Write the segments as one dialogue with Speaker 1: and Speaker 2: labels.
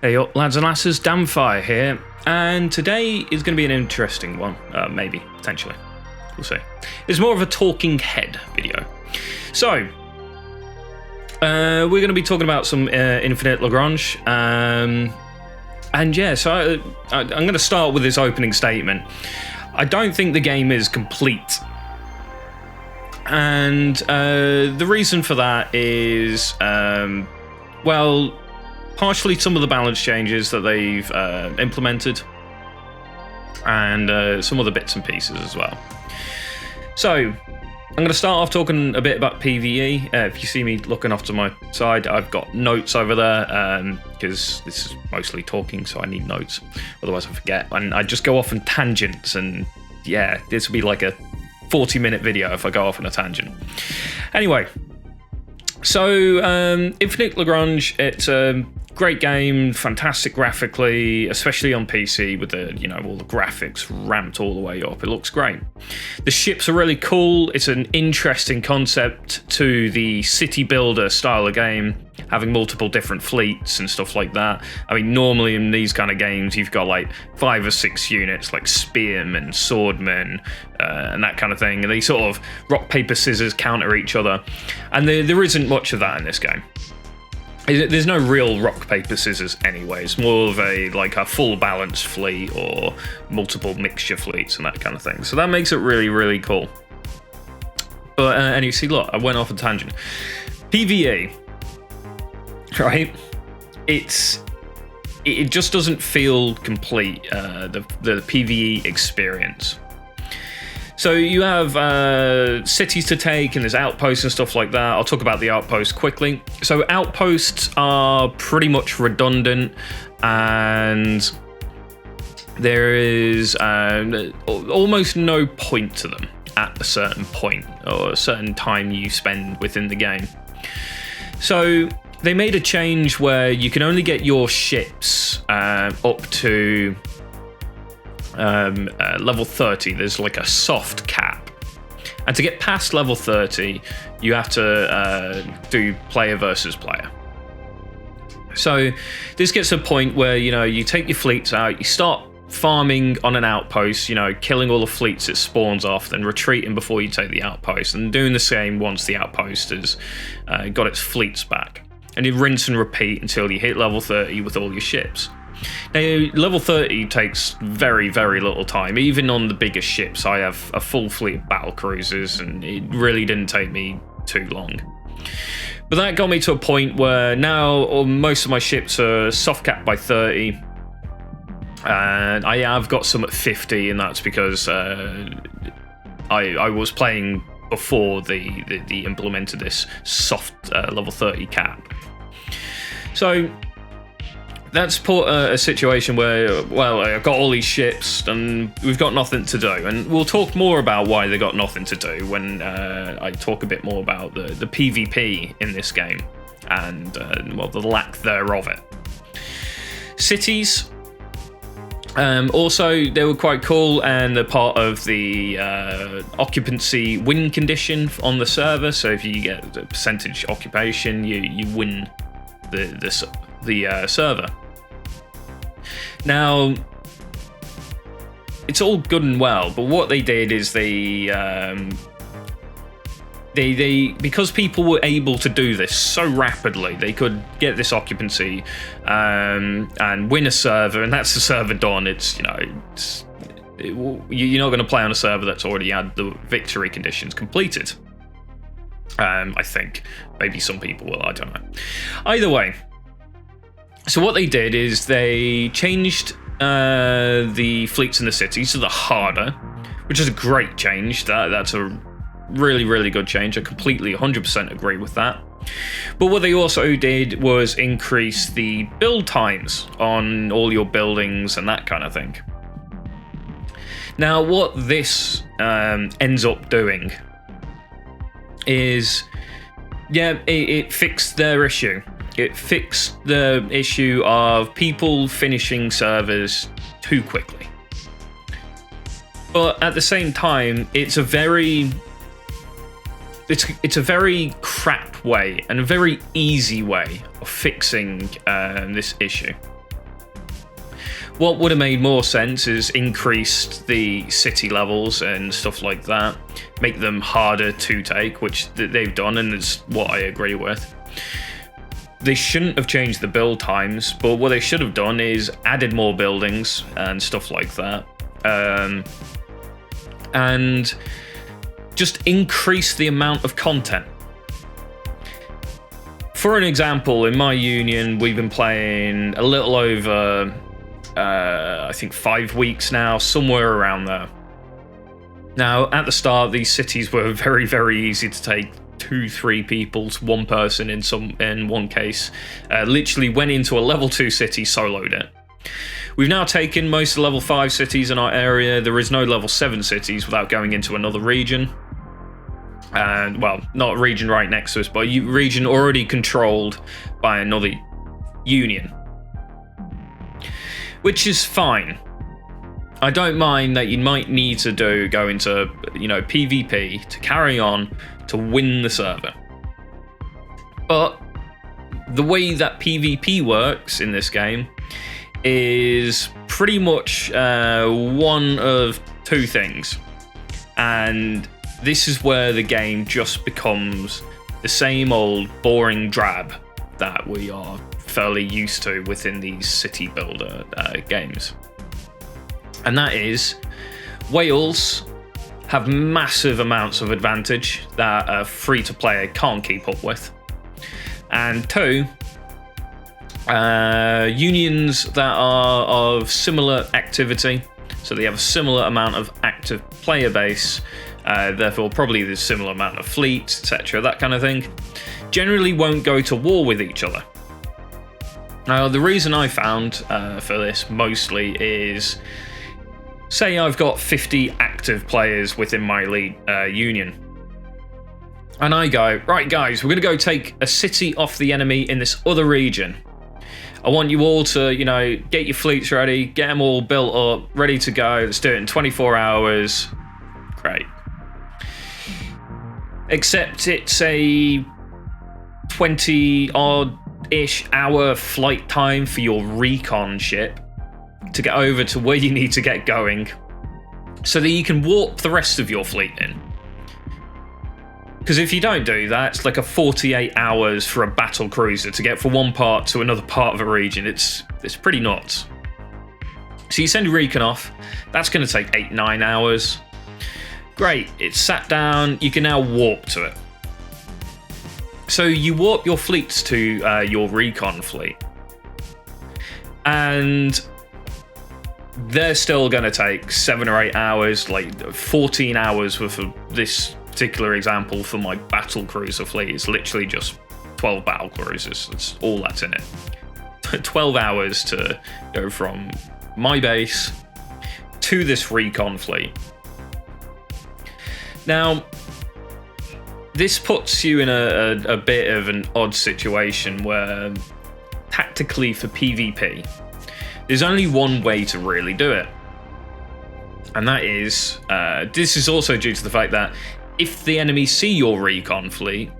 Speaker 1: Hey up, lads and lasses, Damfire here, and today is going to be an interesting one, maybe, potentially, we'll see. It's more of a talking head video. So, we're going to be talking about some Infinite Lagrange, and yeah, so I'm going to start with this opening statement. I don't think the game is complete, and the reason for that is, well, partially some of the balance changes that they've implemented, and some other bits and pieces as well. So, I'm going to start off talking a bit about PvE. If you see me looking off to my side, I've got notes over there, because this is mostly talking, so I need notes. Otherwise I forget, and I just go off on tangents, and yeah, this will be like a 40-minute video if I go off on a tangent. Anyway, so Infinite Lagrange, it's a great game, fantastic graphically, especially on PC with the, you know, all the graphics ramped all the way up. It looks great. The ships are really cool. It's an interesting concept to the city builder style of game, having multiple different fleets and stuff like that. I mean, normally in these kind of games, you've got like 5 or 6 units, like spearmen, swordmen, and that kind of thing. And they sort of rock, paper, scissors counter each other. And there isn't much of that in this game. There's no real rock, paper, scissors anyway. It's more of a full balanced fleet or multiple mixture fleets and that kind of thing. So that makes it really, really cool. But and you see, look, I went off a tangent. PvE, right? It just doesn't feel complete, the PvE experience. So you have cities to take, and there's outposts and stuff like that. I'll talk about the outposts quickly. So outposts are pretty much redundant, and there is almost no point to them at a certain point or a certain time you spend within the game. So they made a change where you can only get your ships up to level 30. There's like a soft cap, and to get past level 30 you have to do player versus player. So this gets to a point where, you know, you take your fleets out, you start farming on an outpost, you know, killing all the fleets it spawns off, then retreating before you take the outpost, and doing the same once the outpost has got its fleets back, and you rinse and repeat until you hit level 30 with all your ships. Now, level 30 takes very, very little time. Even on the biggest ships, I have a full fleet of battle cruisers, and it really didn't take me too long. But that got me to a point where now most of my ships are soft capped by 30, and I have got some at 50, and that's because I was playing before they implemented this soft level 30 cap. So that's put a situation where, well, I've got all these ships and we've got nothing to do. And we'll talk more about why they got nothing to do when I talk a bit more about the PvP in this game and, well, the lack thereof it. Cities, also, they were quite cool, and they're part of the occupancy win condition on the server. So if you get the percentage occupation, you win the server. Now, it's all good and well, but what they did is they because people were able to do this so rapidly, they could get this occupancy and win a server, and that's the server done. It's, you know, you're not going to play on a server that's already had the victory conditions completed. I think maybe some people will. I don't know. Either way. So what they did is they changed the fleets in the cities to the harder, which is a great change. That's a really, really good change. I completely 100% agree with that. But what they also did was increase the build times on all your buildings and that kind of thing. Now, what this ends up doing is, yeah, it fixed their issue. It fixed the issue of people finishing servers too quickly. But at the same time, it's a very crap way and a very easy way of fixing this issue. What would have made more sense is increased the city levels and stuff like that, make them harder to take, which they've done, and it's what I agree with. They shouldn't have changed the build times, but what they should have done is added more buildings and stuff like that, and just increase the amount of content. For an example, in my union, we've been playing a little over, I think 5 weeks now, somewhere around there. Now, at the start, these cities were very, very easy to take. 2-3 people to one person in one case. Literally went into a level 2 city, soloed it. We've now taken most of the level 5 cities in our area. There is no level 7 cities without going into another region. And, well, not a region right next to us, but a region already controlled by another union. Which is fine. I don't mind that you might need to go into, PvP to carry on to win the server. But the way that PvP works in this game is pretty much one of two things. And this is where the game just becomes the same old boring drab that we are fairly used to within these city builder games. And that is, Wales have massive amounts of advantage that a free-to-player can't keep up with. And two, unions that are of similar activity, so they have a similar amount of active player base, therefore probably the similar amount of fleet, etc., that kind of thing, generally won't go to war with each other. Now, the reason I found for this mostly is, say I've got 50 active players within my league union, and I go, right guys, we're going to go take a city off the enemy in this other region. I want you all to, get your fleets ready, get them all built up, ready to go. Let's do it in 24 hours. Great. Except it's a 20-odd-ish hour flight time for your recon ship to get over to where you need to get going, so that you can warp the rest of your fleet in. Because if you don't do that, it's like a 48 hours for a battle cruiser to get from one part to another part of a region. It's pretty nuts. So you send your recon off, that's going to take 8-9 hours. Great, it's sat down, you can now warp to it. So you warp your fleets to your recon fleet, and they're still going to take 7 or 8 hours, like 14 hours worth of this particular example for my battle cruiser fleet. It's literally just 12 battle cruisers. That's all that's in it. 12 hours to go from my base to this recon fleet. Now, this puts you in a bit of an odd situation where, tactically for PvP, there's only one way to really do it. And that is, this is also due to the fact that if the enemy see your recon fleet,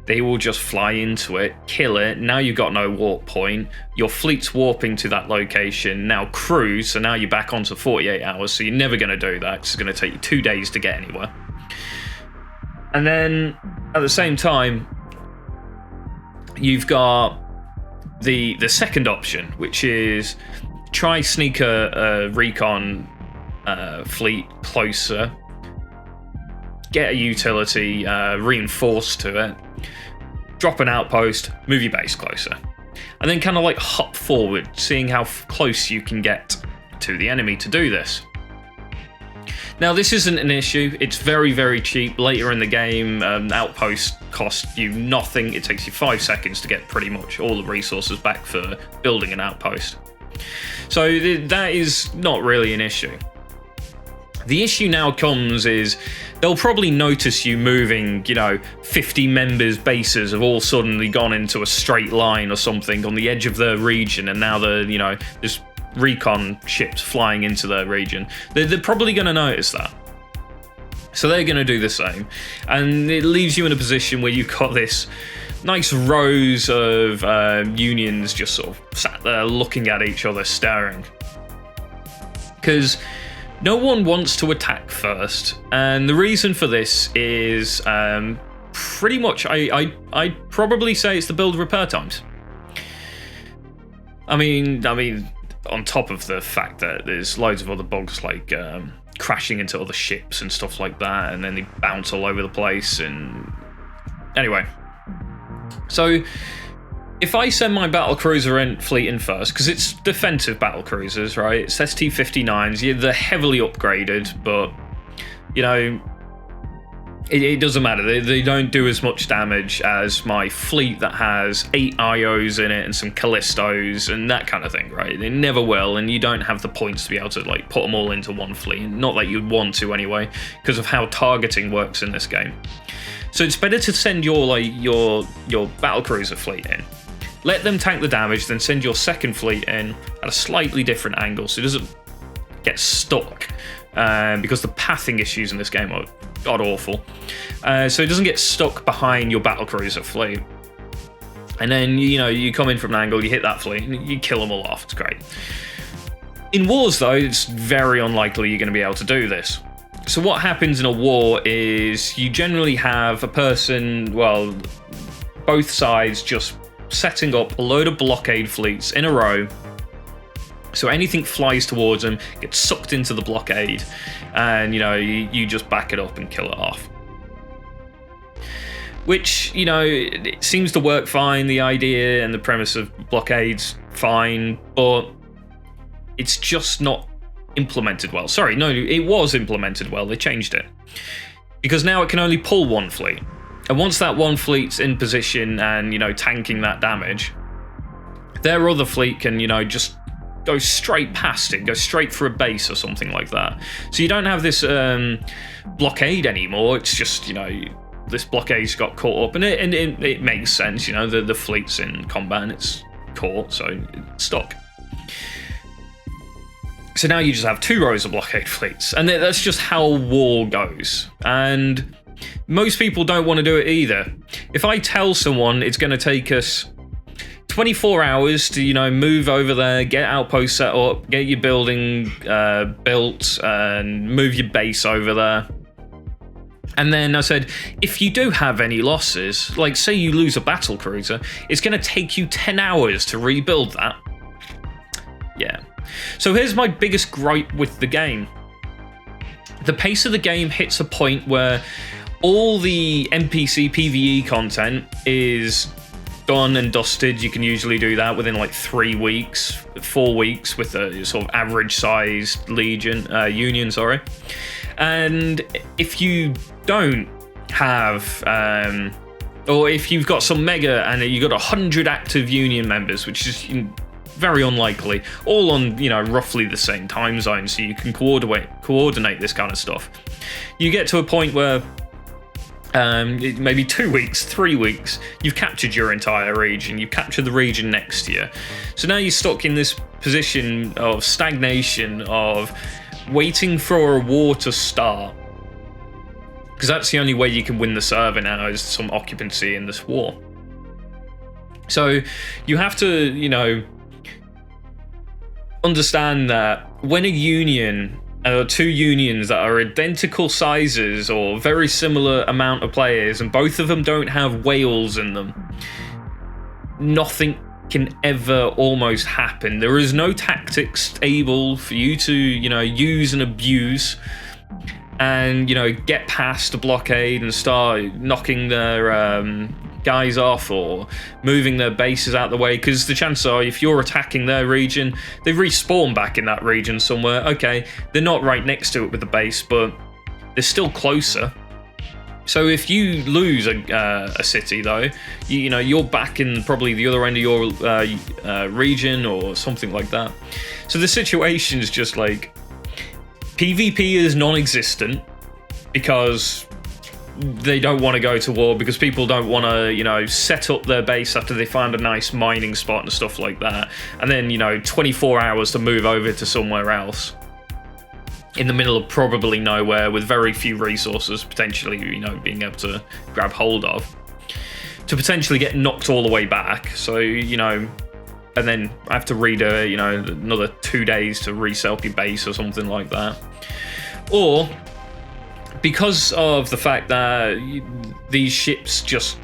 Speaker 1: they will just fly into it, kill it. Now you've got no warp point. Your fleet's warping to that location, now cruise, so now you're back onto 48 hours, so you're never going to do that. It's going to take you 2 days to get anywhere. And then, at the same time, you've got the second option, which is try sneak a recon fleet closer, get a utility reinforced to it, drop an outpost, move your base closer, and then kind of like hop forward, seeing how close you can get to the enemy to do this. Now, this isn't an issue. It's very, very cheap. Later in the game, outposts cost you nothing. It takes you 5 seconds to get pretty much all the resources back for building an outpost. So that is not really an issue. The issue now comes is they'll probably notice you moving, 50 members' bases have all suddenly gone into a straight line or something on the edge of their region, and now there's recon ships flying into their region. They're probably going to notice that. So they're going to do the same. And it leaves you in a position where you've got this nice rows of unions just sort of sat there looking at each other, staring. because no one wants to attack first, and the reason for this is pretty much I'd probably say it's the build repair times. I mean, on top of the fact that there's loads of other bugs like crashing into other ships and stuff like that, and then they bounce all over the place. And anyway, so if I send my battlecruiser fleet in first, because it's defensive battlecruisers, right? It's ST-59s. Yeah, they're heavily upgraded, but you know, it doesn't matter. They don't do as much damage as my fleet that has 8 IOs in it and some Callistos and that kind of thing, right? They never will, and you don't have the points to be able to like put them all into one fleet. Not that you'd want to anyway, because of how targeting works in this game. So it's better to send your battlecruiser fleet in. Let them tank the damage, then send your second fleet in at a slightly different angle so it doesn't get stuck. Because the pathing issues in this game are god awful. So it doesn't get stuck behind your battlecruiser fleet. And then, you know, you come in from an angle, you hit that fleet, and you kill them all off. It's great. In wars, though, it's very unlikely you're going to be able to do this. So what happens in a war is you generally have a person, well, both sides just setting up a load of blockade fleets in a row, so anything flies towards them gets sucked into the blockade, and you know, you just back it up and kill it off, which, you know, it seems to work fine. The idea and the premise of blockades fine, but it's just not implemented well. Sorry, no, it was implemented well. They changed it because now it can only pull one fleet. And once that one fleet's in position and, you know, tanking that damage, their other fleet can, you know, just go straight past it, go straight for a base or something like that. So you don't have this blockade anymore. It's just, you know, this blockade's got caught up, and it makes sense. You know, the fleet's in combat and it's caught, so it's stuck. So now you just have 2 rows of blockade fleets, and that's just how war goes. And most people don't want to do it either. If I tell someone it's going to take us 24 hours to, you know, move over there, get outposts set up, get your building built, and move your base over there. And then I said, if you do have any losses, like say you lose a battle cruiser, it's going to take you 10 hours to rebuild that. Yeah. So here's my biggest gripe with the game. The pace of the game hits a point where all the NPC PvE content is done and dusted. You can usually do that within like 3 weeks, 4 weeks with a sort of average sized union, sorry. And if you don't have, or if you've got some mega and you've got 100 active union members, which is very unlikely, all on, you know, roughly the same time zone, so you can coordinate this kind of stuff. You get to a point where maybe 2 weeks, 3 weeks, you've captured your entire region, you've captured the region next to you. So now you're stuck in this position of stagnation, of waiting for a war to start. Because that's the only way you can win the server now, is some occupancy in this war. So you have to, you know, understand that when a union, or 2 unions that are identical sizes or very similar amount of players, and both of them don't have whales in them, nothing can ever almost happen. There is no tactics able for you to, you know, use and abuse and, you know, get past a blockade and start knocking their guys off or moving their bases out the way, because the chances are if you're attacking their region, they respawn back in that region somewhere. Okay, they're not right next to it with the base, but they're still closer. So if you lose a city, though, you know, you're back in probably the other end of your region or something like that. So the situation is just like PvP is non-existent because they don't want to go to war, because people don't want to, you know, set up their base after they find a nice mining spot and stuff like that, and then, you know, 24 hours to move over to somewhere else in the middle of probably nowhere with very few resources potentially, you know, being able to grab hold of, to potentially get knocked all the way back. So, you know, and then have to redo, you know, another 2 days to resell your base or something like that. Or because of the fact that these ships just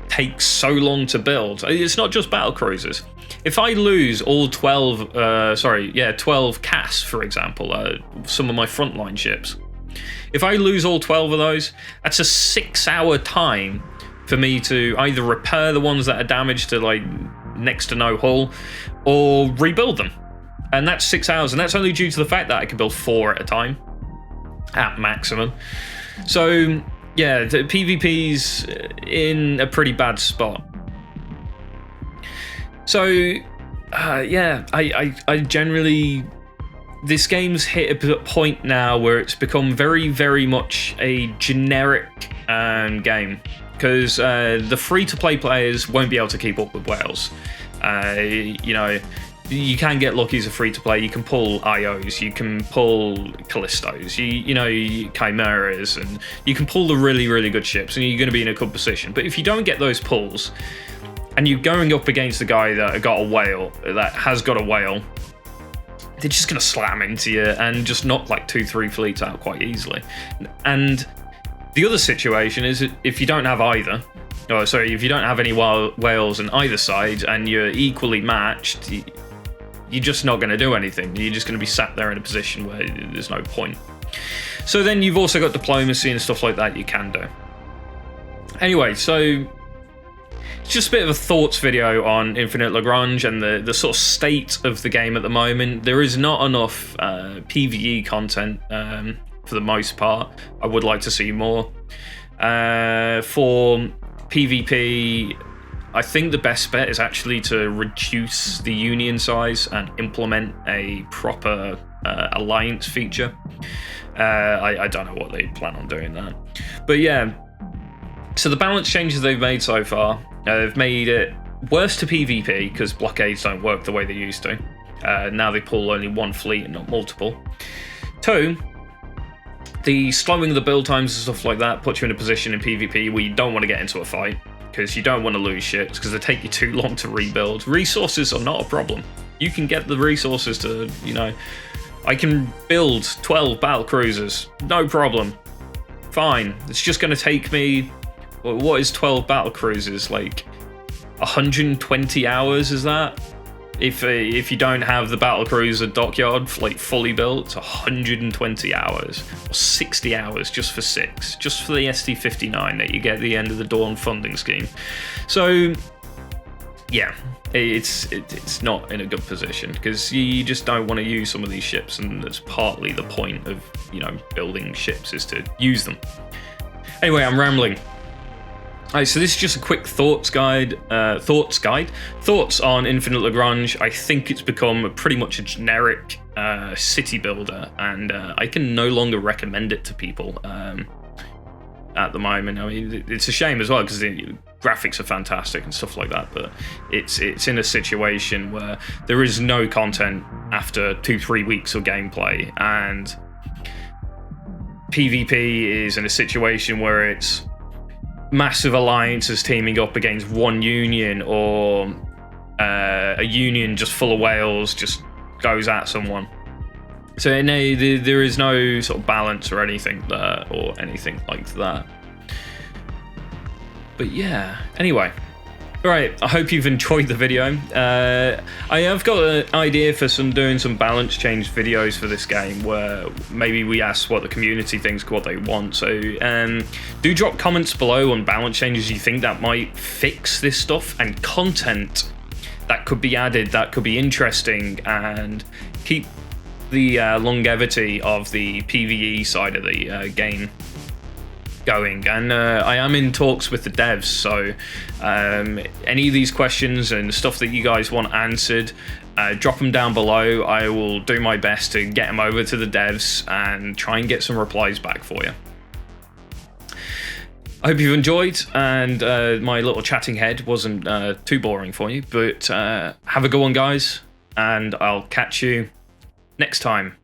Speaker 1: take so long to build, it's not just battle cruisers. If I lose all 12 CAS, for example, some of my frontline ships, if I lose all 12 of those, that's a 6-hour time for me to either repair the ones that are damaged to like next to no hull, or rebuild them. And that's 6 hours, and that's only due to the fact that I can build 4 at a time, at maximum. So yeah, the PvP's in a pretty bad spot. So yeah, I generally, this game's hit a point now where it's become very, very much a generic game, because the free-to-play players won't be able to keep up with whales. You know, you can get lucky as a free-to-play. You can pull IOs, you can pull Callistos, you know, Chimeras, and you can pull the really, really good ships, and you're going to be in a good position. But if you don't get those pulls, and you're going up against a guy that has got a whale, they're just going to slam into you and just knock like 2-3 fleets out quite easily. And the other situation is if you don't have either, if you don't have any whales on either side and you're equally matched, you're just not going to do anything. You're just going to be sat there in a position where there's no point. So then you've also got diplomacy and stuff like that you can do. Anyway, so it's just a bit of a thoughts video on Infinite Lagrange and the sort of state of the game at the moment. There is not enough PvE content for the most part. I would like to see more. For PvP, I think the best bet is actually to reduce the union size and implement a proper alliance feature. I don't know what they plan on doing that. But yeah, so the balance changes they've made so far, they've made it worse to PvP because blockades don't work the way they used to. Now they pull only one fleet and not multiple. 2, the slowing of the build times and stuff like that puts you in a position in PvP where you don't want to get into a fight because you don't want to lose ships because they take you too long to rebuild. Resources are not a problem. You can get the resources to, you know, I can build 12 battle cruisers, no problem. Fine. It's just going to take me, what is 12 battle cruisers, like 120 hours, is that? If you don't have the battle cruiser dockyard like fully built, it's 120 hours or 60 hours just for 6, just for the SD59 that you get at the end of the Dawn funding scheme. So yeah, it's not in a good position because you just don't want to use some of these ships, and that's partly the point of, you know, building ships, is to use them. Anyway, I'm rambling. Alright, so this is just a quick thoughts on Infinite Lagrange. I think it's become pretty much a generic city builder, and I can no longer recommend it to people at the moment. I mean, it's a shame as well because the graphics are fantastic and stuff like that, but it's in a situation where there is no content after 2-3 weeks of gameplay, and PvP is in a situation where it's massive alliances teaming up against one union, or a union just full of whales just goes at someone. So there is no sort of balance or anything there, or anything like that. But yeah, anyway. Alright, I hope you've enjoyed the video. I have got an idea for doing some balance change videos for this game, where maybe we ask what the community thinks, what they want. So do drop comments below on balance changes you think that might fix this stuff, and content that could be added that could be interesting and keep the longevity of the PvE side of the game going. And I am in talks with the devs, so any of these questions and stuff that you guys want answered, drop them down below. I will do my best to get them over to the devs and try and get some replies back for you. I hope you've enjoyed, and my little chatting head wasn't too boring for you, but have a good one, guys, and I'll catch you next time.